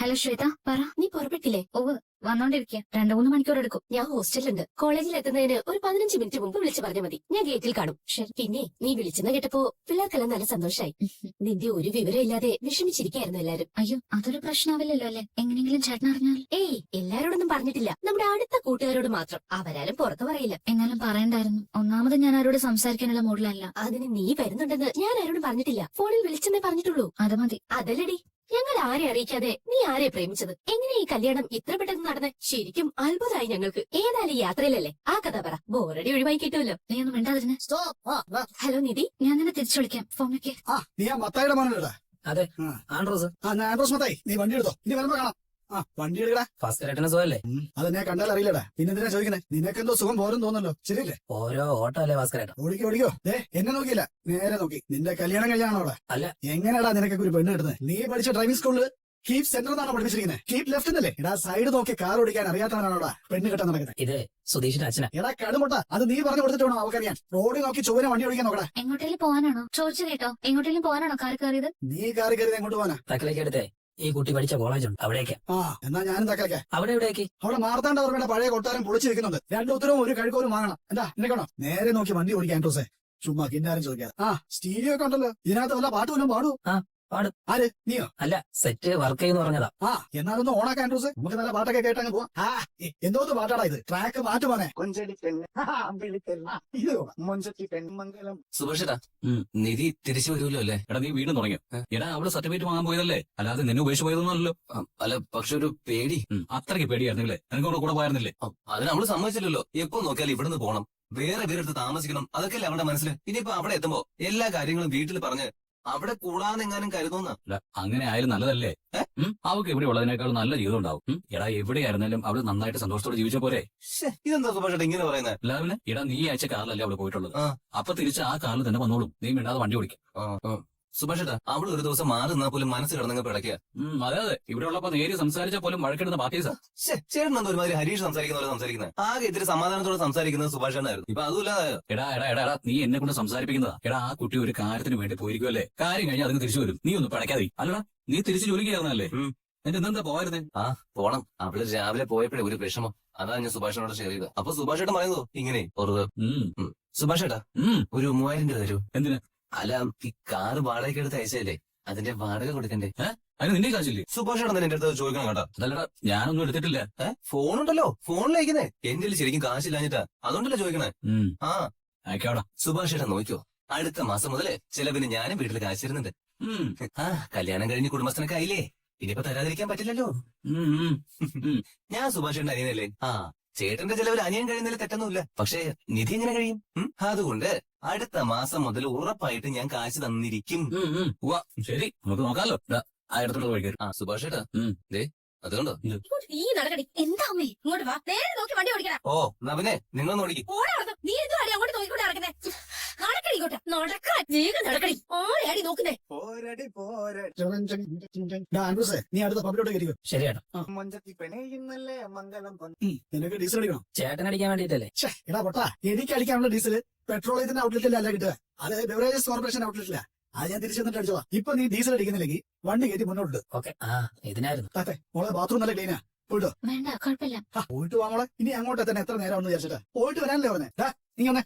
Hello Shweta, പറ. നീ പുറപ്പെട്ടില്ലേ? വന്നോണ്ടിരിക്കുക. 2-3 മണിക്കൂർ എടുക്കും. ഞാൻ ഹോസ്റ്റലിലുണ്ട്. കോളേജിൽ എത്തുന്നതിന് ഒരു 15 മിനിറ്റ് മുമ്പ് വിളിച്ചു പറഞ്ഞാൽ മതി. ഞാൻ ഗേറ്റിൽ കാണും. ശരി. പിന്നെ നീ വിളിച്ചെന്ന് കേട്ടപ്പോ പിള്ളേർക്കെല്ലാം നല്ല സന്തോഷായി. നിന്റെ ഒരു വിവരം ഇല്ലാതെ വിഷമിച്ചിരിക്കായിരുന്നു എല്ലാരും. അയ്യോ, അതൊരു പ്രശ്നമാവില്ലല്ലോ അല്ലേ? എങ്ങനെയെങ്കിലും ചേട്ടൻ അറിഞ്ഞാൽ? ഏയ്, എല്ലാരോടൊന്നും പറഞ്ഞിട്ടില്ല. നമ്മുടെ അടുത്ത കൂട്ടുകാരോട് മാത്രം. അവരാരും പുറത്തു പറയില്ല. എന്നാലും പറയണ്ടായിരുന്നു. ഒന്നാമത് ഞാൻ ആരോട് സംസാരിക്കാനുള്ള മൂഡിലല്ല. അതിന് നീ വരുന്നുണ്ടെന്ന് ഞാൻ ആരോടും പറഞ്ഞിട്ടില്ല. ഫോണിൽ വിളിച്ചെന്നേ പറഞ്ഞിട്ടുള്ളൂ. അത് മതി. അതല്ലടി, ഞങ്ങൾ ആരെ അറിയിക്കാതെ നീ ആരെ പ്രേമിച്ചത്? എങ്ങനെ ഈ കല്യാണം ഇത്ര പെട്ടെന്ന് നടന്ന്? ശരിക്കും അത്ഭുതമായി ഞങ്ങൾക്ക്. ഏതായാലും യാത്രയിലല്ലേ, ആ കഥ പറ. ബോറടി ഒഴിവായി കിട്ടുമല്ലോ. നീ ഒന്ന് മിണ്ടാതിരുന്നെ. ഹലോ നിധി, ഞാൻ നിന്നെ തിരിച്ചു വിളിക്കാം. ഫോൺ വെക്കേ. നീ ആ മത്തായിയുടെ മോനല്ലേടാ? അതെ, ആൻഡ്രോസ്. ഞാൻ ആൻഡ്രോസ് മത്തായി. നീ വണ്ടി എടുത്തോ, ഇനി വരുമ്പോ കാണാം. വണ്ടി എടുക്കടാ. ഫസ്റ്റ് റേറ്റിന് സുഖല്ലേ? അതെന്നെ കണ്ടാൽ അറിയില്ലടാ. പിന്നെന്തിനാ ചോദിക്കണേ? നിനക്കെന്തോ സുഖം പോരും തോന്നല്ലോ, ശരിയല്ലേ? ഓരോ ഓട്ടോ അല്ലേ ഭാസ്കരേട്ടൻ? ഓടിക്കോ. എന്നെ നോക്കിയില്ല, നേരെ നോക്കി. നിന്റെ കല്യാണം കഴിയാണോ അവിടെ? അല്ല. എങ്ങനെയാടാ നിനക്കൊക്കെ ഒരു പെണ്ണ് കിട്ടുന്നത്? നീ പഠിച്ച ഡ്രൈവിംഗ് സ്കൂളിൽ കീപ് സെന്റർ എന്നാണോ പഠിപ്പിച്ചിരിക്കുന്നത്? കീപ് ലെഫ്റ്റ് എന്നല്ലേ? എടാ, സൈഡ് നോക്കി കാർ ഓടിക്കാൻ അറിയാത്തവനാണോടാ പെണ്ണ് കിട്ടാൻ നടക്കുന്നത്? ഇത് സുധീഷിന്റെ അച്ഛനാ. എടാ കടുമുട്ട, അത് നീ പറഞ്ഞു കൊടുത്തിട്ട് വേണം അവക്കറിയാൻ. റോഡിൽ നോക്കി ചൊവ്വനെ വണ്ടി ഓടിക്കാൻ നോക്കടാ. എങ്ങോട്ടേലും പോകാനാണോ? ചോദിച്ചു കേട്ടോ. എങ്ങോട്ടേലും പോകാനാണോ കാർ കയറിയത്? നീ കാറി കയറി എങ്ങോട്ട് പോവാനാ? തക്കലേക്ക് എടുത്തേ ഈ കുട്ടി പഠിച്ച കോളേജുണ്ട്, അവിടേക്കാ. എന്നാ ഞാനും തക്കലക്കെ. അവിടെ എവിടേക്ക്? അവിടെ മാർത്താണ്ട ഓർമ്മയുടെ പഴയ കൊട്ടാരം പൊളിച്ചു വെക്കുന്നുണ്ട്. 2 ഉത്തരവും ഒരു കഴുകോലും വാങ്ങണം. എന്താ നിനക്കണോ? നേരെ നോക്കി വണ്ടി ഓടിക്കാൻ ആൻഡ്രോസേ. ചുമ്മാ കിന്നാരും ചോദിക്കാതെ. സ്റ്റീരിയോ ഒക്കെ ഉണ്ടല്ലോ, ഇതിനകത്ത് വല്ല പാട്ട് വല്ലതും പാടൂ? പാടും. ആര്, നീയോ? അല്ല, സെറ്റ് വർക്ക് ചെയ്യുന്നു പറഞ്ഞതാ. എന്നാലൊന്ന് ഓണാക്കാൻ ആൻഡ്രോസ്. നമുക്ക് നല്ല പാട്ടൊക്കെ കേട്ടങ്ങ് പോവാം. എന്തോന്ന് പാട്ടാടാ ഇത്? ട്രാക്ക് മാറ്റുവാനേ. സുഭാഷേട്ടാ, നിധി തിരിച്ചു വരുമല്ലോ അല്ലേ? എടാ, നീ വീണ്ടും തുടങ്ങിയോ? എടാ, അവള് സർട്ടിഫിക്കറ്റ് വാങ്ങാൻ പോയതല്ലേ, അല്ലാതെ നിന്നെ ഉപേക്ഷിച്ച് പോയതൊന്നുമല്ലോ. അല്ല, പക്ഷെ ഒരു പേടി. അത്രയ്ക്ക് പേടിയായിരുന്നില്ലേ? നിനക്ക് അവിടെ കൂടെ പോയായിരുന്നില്ലേ? അതിന് അവള് സമ്മതിച്ചില്ലല്ലോ. എപ്പോ നോക്കിയാലും ഇവിടുന്ന് പോണം, വേറെ പേരെടുത്ത് താമസിക്കണം, അതൊക്കെയല്ലേ അവരുടെ മനസ്സിൽ. ഇനിയിപ്പോ അവിടെ എത്തുമ്പോ എല്ലാ കാര്യങ്ങളും വീട്ടിൽ പറഞ്ഞ് അവിടെ കൂടാന്നെങ്ങാനും കരുതുന്ന. അങ്ങനെ ആയാലും നല്ലതല്ലേ? അവൾക്ക് ഇവിടെ ഉള്ളതിനേക്കാൾ നല്ല ജീവിതം ഉണ്ടാവും. എടാ, എവിടെയായിരുന്നാലും അവള് നന്നായിട്ട് സന്തോഷത്തോടെ ജീവിച്ച പോരെ? ഇതെന്താ സുഭാഷേട്ടാ ഇങ്ങനെ പറയുന്നത്? എല്ലാവരും എടാ, നീ അയച്ച കാറിലല്ലേ അവിടെ പോയിട്ടുള്ളത്. ആ. അപ്പൊ തിരിച്ച് ആ കാറിൽ തന്നെ വന്നോളും. നീ മിണ്ടാതെ വണ്ടി ഓടിക്കും. സുഭാഷേട്ടാ, അവള് ഒരു ദിവസം മാറി നിന്നാ പോലും മനസ്സ് കിടന്നങ്ങ് പിടയ്ക്കുക. അതെ, ഇവിടെ ഉള്ളപ്പോ നേരി സംസാരിച്ചാൽ പോലും വഴക്കിടുന്ന പാർട്ടീസാ. ചേട്ടൻ എന്താ ഒരുമാതിരി ഹരീഷ് സംസാരിക്കുന്ന പോലെ സംസാരിക്കുന്നത്? ആകെ ഇത്തിരി സമാധാനത്തോടെ സംസാരിക്കുന്നത് സുഭാഷേട്ടനായിരുന്നു. ഇപ്പൊ അതുമില്ലാതായോ? എടാ, നീ എന്നെ കൊണ്ട് സംസാരിപ്പിക്കുന്നതാ. എടാ, ആ കുട്ടി ഒരു കാര്യത്തിന് വേണ്ടി പോയിരിക്കുമല്ലേ? കാര്യം കഴിഞ്ഞാൽ അതിന് തിരിച്ചു വരും. നീ ഒന്ന് പിടയ്ക്കാതെ. അല്ലടാ, നീ തിരിച്ചു ജോലിക്ക് കയറുന്നല്ലേ? എന്റെ എന്താ പോയിരുന്നേ? പോണം. അവള് രാവിലെ പോയപ്പോഴേ ഒരു വിഷമം. അതാ ഞാൻ സുഭാഷേട്ടനോട് ഷെയർ ചെയ്തത്. അപ്പൊ സുഭാഷേട്ടൻ പറയുന്നതോ ഇങ്ങനെ വെറുതെ. സുഭാഷേട്ടാ, ഒരു 3000 രൂപ തരൂ. എന്തിനാ? അല്ല, ഈ കാറ് വാടകയ്ക്ക് എടുത്ത് അയച്ചല്ലേ, അതിന്റെ വാടക കൊടുക്കണ്ടേ? അതിന് നിന്റെ കാശില്ലേ? സുഭാഷേട്ടൻ തന്നെ എന്റെ അടുത്ത് ചോദിക്കണം കേട്ടോ. അതല്ലടാ, ഞാനൊന്നും എടുത്തിട്ടില്ല. ഫോണുണ്ടല്ലോ, ഫോണിലയക്കുന്നേ. എന്റെ ശരിക്കും കാശില്ലാഞ്ഞിട്ടാ, അതുകൊണ്ടല്ലേ ചോദിക്കണേ. അയക്കാടാ. സുഭാഷേട്ടൻ നോക്കിയോ, അടുത്ത മാസം മുതലേ ചിലവിന് ഞാനും വീട്ടിൽ കാശ് തരുന്നുണ്ട്. കല്യാണം കഴിഞ്ഞ് കുടുംബസ്ഥനൊക്കെ ആയില്ലേ, ഇനിയിപ്പോ തരാതിരിക്കാൻ പറ്റില്ലല്ലോ. ഞാൻ സുഭാഷേട്ടൻ അനിയനല്ലേ. ചേട്ടന്റെ ചെലവിൽ അനിയൻ കഴിയുന്നതിൽ തെറ്റൊന്നുമില്ല. പക്ഷേ നിധി എങ്ങനെ കഴിയും? അതുകൊണ്ട് അടുത്ത മാസം മുതൽ ഉറപ്പായിട്ട് ഞാൻ കാശ് തന്നിരിക്കും. ശരി, നമുക്ക് നോക്കാലോ. ആയിരത്തോട് വഴിക്കാരും. സുഭാഷേട്ടാ, ദേ അതുകൊണ്ടോ? നീ നടക്കടി. എന്താ അമ്മേ, ഇങ്ങോട്ട് വാ. നേരെ നോക്കി വണ്ടി ഓടിക്കണം. നവനെ, നിങ്ങളൊന്ന് ഓടിക്കും. നീ എന്തുവാടി അങ്ങോട്ട് നോക്കിക്കൊണ്ട് നടക്കുന്നേ? നടക്കടി ഇങ്ങോട്ട്. നടക്കാൻ വേഗം നടക്കടി. ആരെയാടി നോക്കുന്നേ? ആൻഡ്രോസേ, നീ അടുത്ത പബ്ബിലോട്ട് കയറിയോ? ശരിയാട്ടോ. നിനക്ക് ഡീസൽ അടിക്കണം. ചേട്ടൻ അടിക്കാൻ വേണ്ടിട്ടല്ലേ? എടാ പൊട്ടാ, എനിക്ക് അടിക്കാനുള്ള ഡീസൽ പെട്രോളിയത്തിന്റെ ഔട്ട്ലെറ്റിലല്ല കിട്ടുക. അത് ബെവറേജസ് കോർപ്പറേഷൻ ഔട്ട്ലെറ്റില്ല. അത് ഞാൻ തിരിച്ചു വന്നിട്ട് അടിച്ചോളാം. ഇപ്പൊ നീ ഡീസൽ അടിക്കുന്നില്ലെങ്കിൽ വണ്ടി കയറ്റി മുന്നോട്ട്. ഓക്കെ, ഇതിനായിരുന്നു. മോളെ ബാത്റൂം നല്ല ക്ലീനാ. പോയിട്ടോ? വേണ്ട, കുഴപ്പമില്ല. പോയിട്ട് വാ മോളെ. ഇനി അങ്ങോട്ട് തന്നെ എത്ര നേരം ഒന്ന് വിചാരിച്ചിട്ടാ? പോയിട്ട് വരാനല്ലേ പറഞ്ഞേ? നീ വന്നേ.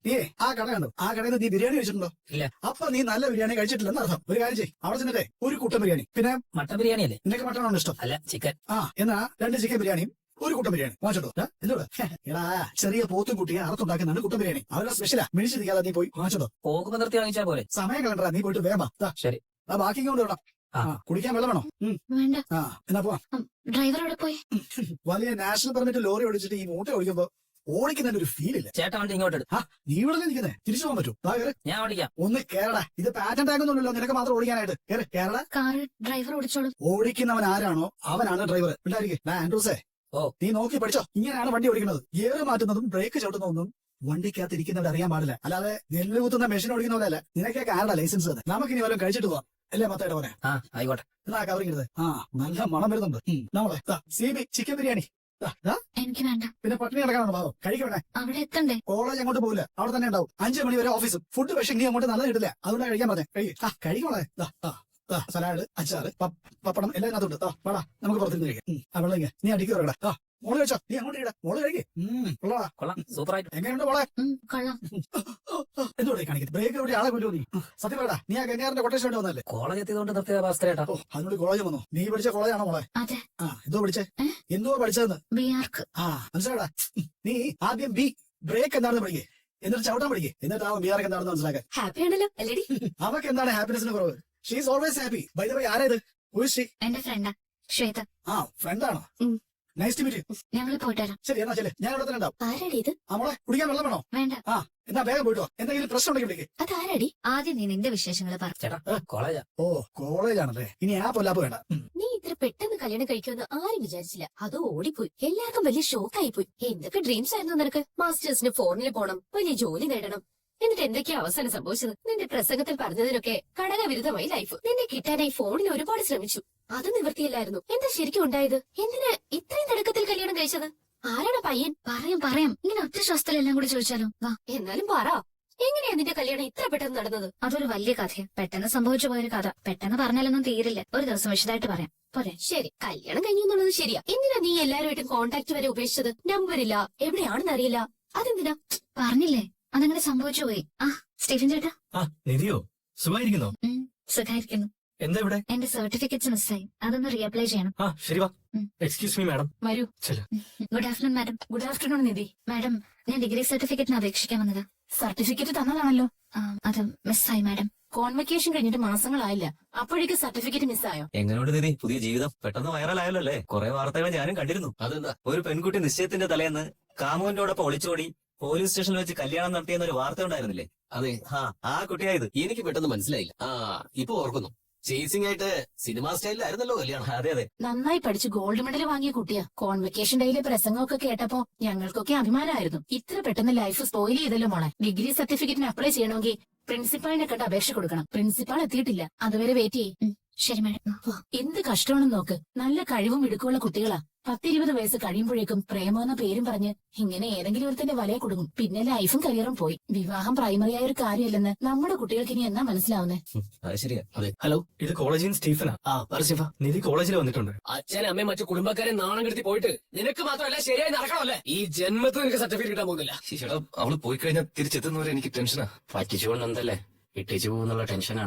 നീ ആ കട കണ്ടോ? ആ കടയിൽ നീ ബിരിയാണി കഴിച്ചിട്ടുണ്ടോ? ഇല്ല. അപ്പൊ നീ നല്ല ബിരിയാണി കഴിച്ചിട്ടില്ലെന്ന് അർത്ഥം. ഒരു കാര്യം ചെയ്യ്, അവിടെ ചെന്നിട്ടേ ഒരു കുട്ടൻ ബിരിയാണി, പിന്നെ മട്ടൻ ബിരിയാണി അല്ലേ? നിനക്ക് മട്ടനാണോ ഇഷ്ടം? അല്ല, ചിക്കൻ. എന്നാ 2 ചിക്കൻ ബിരിയാണിയും ഒരു കുട്ടൻ ബിരിയാണി വാങ്ങിച്ചോ. എന്തോടാ? എടാ, ചെറിയ പോത്തും കുട്ടിയെ അറുത്തുണ്ടാക്കുന്നുണ്ട് കുട്ടൻ ബിരിയാണി. അവരുടെ സ്പെഷ്യലാ. മിഴിച്ചിരിക്കാതെ നീ പോയി വാങ്ങിച്ചോ. പോകുമ്പോ നിർത്തി വാങ്ങിച്ചാ പോലെ. സമയം കളണ്ടാ, നീ പോയിട്ട് വേഗം വാ. ശരി. ബാക്കി കൊണ്ട് വിടാം. കുടിക്കാൻ വെള്ളം വേണോ? വേണ്ട. എന്നാ പോവാ. ഡ്രൈവർ അവിടെ പോയി. വലിയ നാഷണൽ പെർമിറ്റ് ലോറി ഓടിച്ചിട്ട് ഈ മൂട്ട ഓടിക്കുമ്പോ ഓടിക്കുന്നതിന് ഒരു ഫീൽ ഇല്ല. ചേട്ടൻ വണ്ടി ഇങ്ങോട്ട് എടു. നീ ഇവിടെ നിൽക്കുന്നേ, തിരിച്ചു പോകാൻ പറ്റൂ. ഞാൻ ഓടിക്കാം. ഒന്ന് കേരള. ഇത് പാറ്റന്റ് ആകുന്നുണ്ടല്ലോ നിനക്ക് മാത്രം ഓടിക്കാനായിട്ട്. കേരള. കാറ് ഡ്രൈവർ ഓടിച്ചോളും. ഓടിക്കുന്നവൻ ആരാണോ അവനാണ് ഡ്രൈവർ. ഉണ്ടായിരിക്കും. ആൻഡ്രൂസേ, നീ നോക്കി പഠിച്ചോ. ഇങ്ങനെയാണ് വണ്ടി ഓടിക്കുന്നത്. ഗിയർ മാറ്റുന്നതും ബ്രേക്ക് ചവിട്ടുന്നതൊന്നും വണ്ടിക്കകത്ത് ഇരിക്കുന്നവർ അറിയാൻ പാടില്ല. അല്ലാതെ നെല്ല് കുത്തുന്ന മെഷീൻ ഓടിക്കുന്ന പോലെ അല്ല. നിനക്കൊക്കെ ആരുടെ ലൈസൻസ് തന്നെ? നമുക്കിനി വല്ലതും കഴിച്ചിട്ട് പോവാം അല്ലേ മത്തയുടെ പോലെ? ആയിക്കോട്ടെ. എന്നാ കവറിങ് എടുത്തേ. നല്ല മണം വരുന്നുണ്ട്. നമ്മളെ CB ചിക്കൻ ബിരിയാണി. എനിക്ക് വേണ്ട. പിന്നെ പട്ടിണി കിടക്കാനാണ് ഭാവം. കഴിക്കണേ. അവിടെ എത്തണ്ടേ? കോളേജ് അങ്ങോട്ട് പോകില്ല, അവിടെ തന്നെ ഉണ്ടാവും. 5 മണി വരെ ഓഫീസും. ഫുഡ് പക്ഷേ നീ അങ്ങോട്ട് നല്ല കിട്ടില്ല. അതുകൊണ്ടാണ് കഴിക്കാൻ പറഞ്ഞേ. കഴിക്കോളെ. സലാഡ്, അച്ചാറ്, പപ്പടം എല്ലാം അതിനകത്തുണ്ട്. വാടാ നമുക്ക് പുറത്തുനിന്ന് കഴിക്കാം. വെള്ളം ഇങ്ങ്. നീ അടിക്ക് തുറക്കടാ. മോള് കഴിച്ചോ? നീ അങ്ങോട്ട് ഇടാ. മോള് കഴിക്കേ. കൊള്ളാ. കൊള്ളാം, സൂപ്പറായിട്ട്. എങ്ങനെയുണ്ട് മോളെ? കൊള്ളാം. എന്തോടെ കാണിക്കുന്നത്? ബ്രേക്ക് എവിടെ ആളെ കൊണ്ടുവന്നു? സത്യം പറയടാ, നീ ആ ഗംഗാറിന്റെ കൊട്ടേഷൻ വേണ്ടി വന്നല്ലേ? കോളേജ് എത്തിയതുകൊണ്ട് നിർത്തിയ ഭാസ്കരേട്ടാ. അതിനോട് കോളേജ് വന്നു. നീ പഠിച്ച കോളേജാണോ മോളെ? അതെ. എന്തോ പഠിച്ചേ? എന്തോ പഠിച്ചതെന്ന്? ബിആർക്ക്. മനസ്സിലാടാ. നീ ആദ്യം ബ്രേക്ക് എന്താണെന്ന് പഠിക്കേ, എന്നിട്ട് ചവിട്ടാൻ പഠിക്കേ, എന്നിട്ട് ആ ബിആർക്ക് എന്താണെന്ന് മനസ്സിലാക്കാൻ. ഹാപ്പി ആണല്ലോ അല്ലേടി? അവക്ക് എന്താണ് ഹാപ്പിനെസിന് കുറവ്? She's always happy. By the way, ആരേത്? എന്റെ ഫ്രണ്ടാ ശ്വേത. ഫ്രണ്ടാണോ? Nice to meet you. ഞങ്ങൾ പോയിട്ട് വരാം. ശരി എന്നാ ശരി, ഞാൻ ഇവിടെ തന്നെ ഉണ്ടാവും. ആരാടി ഇത്? മോളെ കുടിക്കാൻ വെള്ളം വേണോ? വേണ്ട. എന്നാ വേഗം പോയിട്ടോ. എന്തെങ്കിലും പ്രശ്നം ഉണ്ടെങ്കിൽ വിളിക്കേ. അതാരാടി? ആദ്യം നീ നിന്റെ വിശേഷങ്ങൾ പറ. ചേട്ടാ കോളേജാ. കോളേജാണല്ലേ? ഇനി ആ പൊല്ലാപ്പ് വേണ്ട. നീ ഇത്ര പെട്ടെന്ന് കല്യാണം കഴിക്കുമെന്ന് ആരും വിചാരിച്ചില്ല. അത് ഓടിപ്പോയി. എല്ലാവർക്കും വലിയ ഷോക്കായി പോയി. എന്തൊക്കെ ഡ്രീംസ് ആയിരുന്നു നിനക്ക്? മാസ്റ്റേഴ്സിന് ഫോറിനിൽ പോണം, വലിയ ജോലി നേടണം. എന്നിട്ട് എന്തൊക്കെയാ അവസാനം സംഭവിച്ചത്? നിന്റെ പ്രസംഗത്തിൽ പറഞ്ഞതിനൊക്കെ ഘടകവിരുദ്ധമായി ലൈഫ്. നിന്നെ കിട്ടാനായി ഫോണിൽ ഒരുപാട് ശ്രമിച്ചു, അത് നിവൃത്തിയില്ലായിരുന്നു. എന്താ ശരിക്കും ഉണ്ടായത്? എന്തിനാ ഇത്രയും തിടുക്കത്തിൽ കല്യാണം കഴിച്ചത്? ആരാണ് പയ്യൻ? പറയാം. ഇങ്ങനെ ഒറ്റ ശ്വാസത്തിലെല്ലാം കൂടി ചോദിച്ചാലോ? വാ. എന്നാലും പറ, എങ്ങനെയാ നിന്റെ കല്യാണം ഇത്ര പെട്ടെന്ന് നടന്നത്? അതൊരു വലിയ കഥയാ. പെട്ടെന്ന് സംഭവിച്ചു പോയൊരു കഥ. പെട്ടെന്ന് പറഞ്ഞാലൊന്നും തീരില്ല. ഒരു ദിവസം വിശദമായിട്ട് പറയാം. പോരെ? ശരി, കല്യാണം കഴിഞ്ഞു എന്നുള്ളത് ശരിയാ. എന്തിനാ നീ എല്ലാവരുമായിട്ടും കോണ്ടാക്ട് വരെ ഉപേക്ഷിച്ചത്? നമ്പറില്ല, എവിടെയാണെന്ന് അറിയില്ല. അതെന്തിനാ? പറഞ്ഞില്ലേ, അതങ്ങനെ സംഭവിച്ചു പോയി. സ്റ്റീഫൻ ചേട്ടാ. നിധിയോ? സുഖമായിരിക്കുന്നോ? സുഖായിരിക്കുന്നു. എന്താ ഇവിടെ? എന്റെ സർട്ടിഫിക്കറ്റ്സ് മിസ്സായി, അതൊന്ന് റീഅപ്ലൈ ചെയ്യണം. ശരി വാ. ഉം. Excuse me madam. വരൂ. Good afternoon madam. Good afternoon Nidhi. Madam, ഞാൻ ഡിഗ്രി സർട്ടിഫിക്കറ്റിന് അപേക്ഷിക്കാൻ വന്നതാ. സർട്ടിഫിക്കറ്റ് തന്നതാണല്ലോ. അത് മിസ്സായി മാഡം. കോൺവെക്കേഷൻ കഴിഞ്ഞിട്ട് മാസങ്ങളായില്ല, അപ്പോഴേക്ക് സർട്ടിഫിക്കറ്റ് മിസ്സായോ? എങ്ങനെയുണ്ട് നിധി പുതിയ ജീവിതം? പെട്ടെന്ന് വൈറലായല്ലോ അല്ലേ? കുറെ വാർത്തകൾ ഞാനും കണ്ടിരുന്നു. അതെന്താ? ഒരു പെൺകുട്ടി നിശ്ചയത്തിന്റെ തലേന്ന് കാമുവിന്റോടൊപ്പം ഒളിച്ചോടി പോലീസ് സ്റ്റേഷനിൽ വെച്ച് കല്യാണം നടത്തിയെന്നൊരു വാർത്ത ഉണ്ടായിരുന്നില്ലേ? അതെ. ആ കുട്ടിയായത്. എനിക്ക് പെട്ടെന്ന് മനസ്സിലായില്ല. ഇപ്പൊ ഓർക്കുന്നു. ചേസിംഗ് ആയിട്ട് സിനിമാ സ്റ്റൈലിലായിരുന്നല്ലോ കല്യാണം. അതെ. നന്നായി പഠിച്ച് ഗോൾഡ് മെഡൽ വാങ്ങിയ കുട്ടിയാ. കോൺവെക്കേഷൻ ഡേയിലെ പ്രസംഗമൊക്കെ കേട്ടപ്പോ ഞങ്ങൾക്കൊക്കെ അഭിമാനമായിരുന്നു. ഇത്ര പെട്ടെന്ന് ലൈഫ് സ്പോയിൽ ചെയ്തല്ലോ മോളെ. ഡിഗ്രി സർട്ടിഫിക്കറ്റിന് അപ്ലൈ ചെയ്യണമെങ്കിൽ പ്രിൻസിപ്പാളിനെ കണ്ട് അപേക്ഷ കൊടുക്കണം. പ്രിൻസിപ്പാൾ എത്തിയിട്ടില്ല, അതുവരെ വെയിറ്റ് ചെയ്യും. ശരി മാഡം. എന്ത് കഷ്ടമാണെന്ന് നോക്ക്. നല്ല കഴിവും മിടുക്കുള്ള കുട്ടികളാ. 10-20 വയസ്സ് കഴിയുമ്പോഴേക്കും പ്രേമെന്ന പേരും പറഞ്ഞ് ഇങ്ങനെ ഏതെങ്കിലും ഒരുത്തന്റെ വലയെ കൊടുക്കും. പിന്നെ ലൈഫും കരിയറും പോയി. വിവാഹം പ്രൈമറി ആയ ഒരു കാര്യമല്ലെന്ന് നമ്മുടെ കുട്ടികൾക്ക് ഇനി എന്നാ മനസ്സിലാവുന്നേ? അത് ശരിയാ. അതെ. ഹലോ, ഇത് കോളേജിൽ നിന്ന് സ്റ്റീഫനാ. പരസ്യഫ, നിധി കോളേജിൽ വന്നിട്ടുണ്ട്. അച്ഛനും അമ്മയും മറ്റു കുടുംബക്കാരെ നാണം കെടുത്തി പോയിട്ട് നിനക്ക് മാത്രമല്ല ശരിയായി നടക്കണമല്ലേ? ഈ ജന്മത്തിൽ നിനക്ക് സർട്ടിഫിക്കറ്റ് കിട്ടാൻ പോകുന്നില്ല. അവള് പോയി കഴിഞ്ഞാൽ തിരിച്ചെത്തുന്നവരെ എനിക്ക് ടെൻഷനാ. പറ്റിച്ചുകൊണ്ടെന്തല്ലേ ഇട്ടിച്ചു പോകുന്നുള്ള ടെൻഷനാണ്.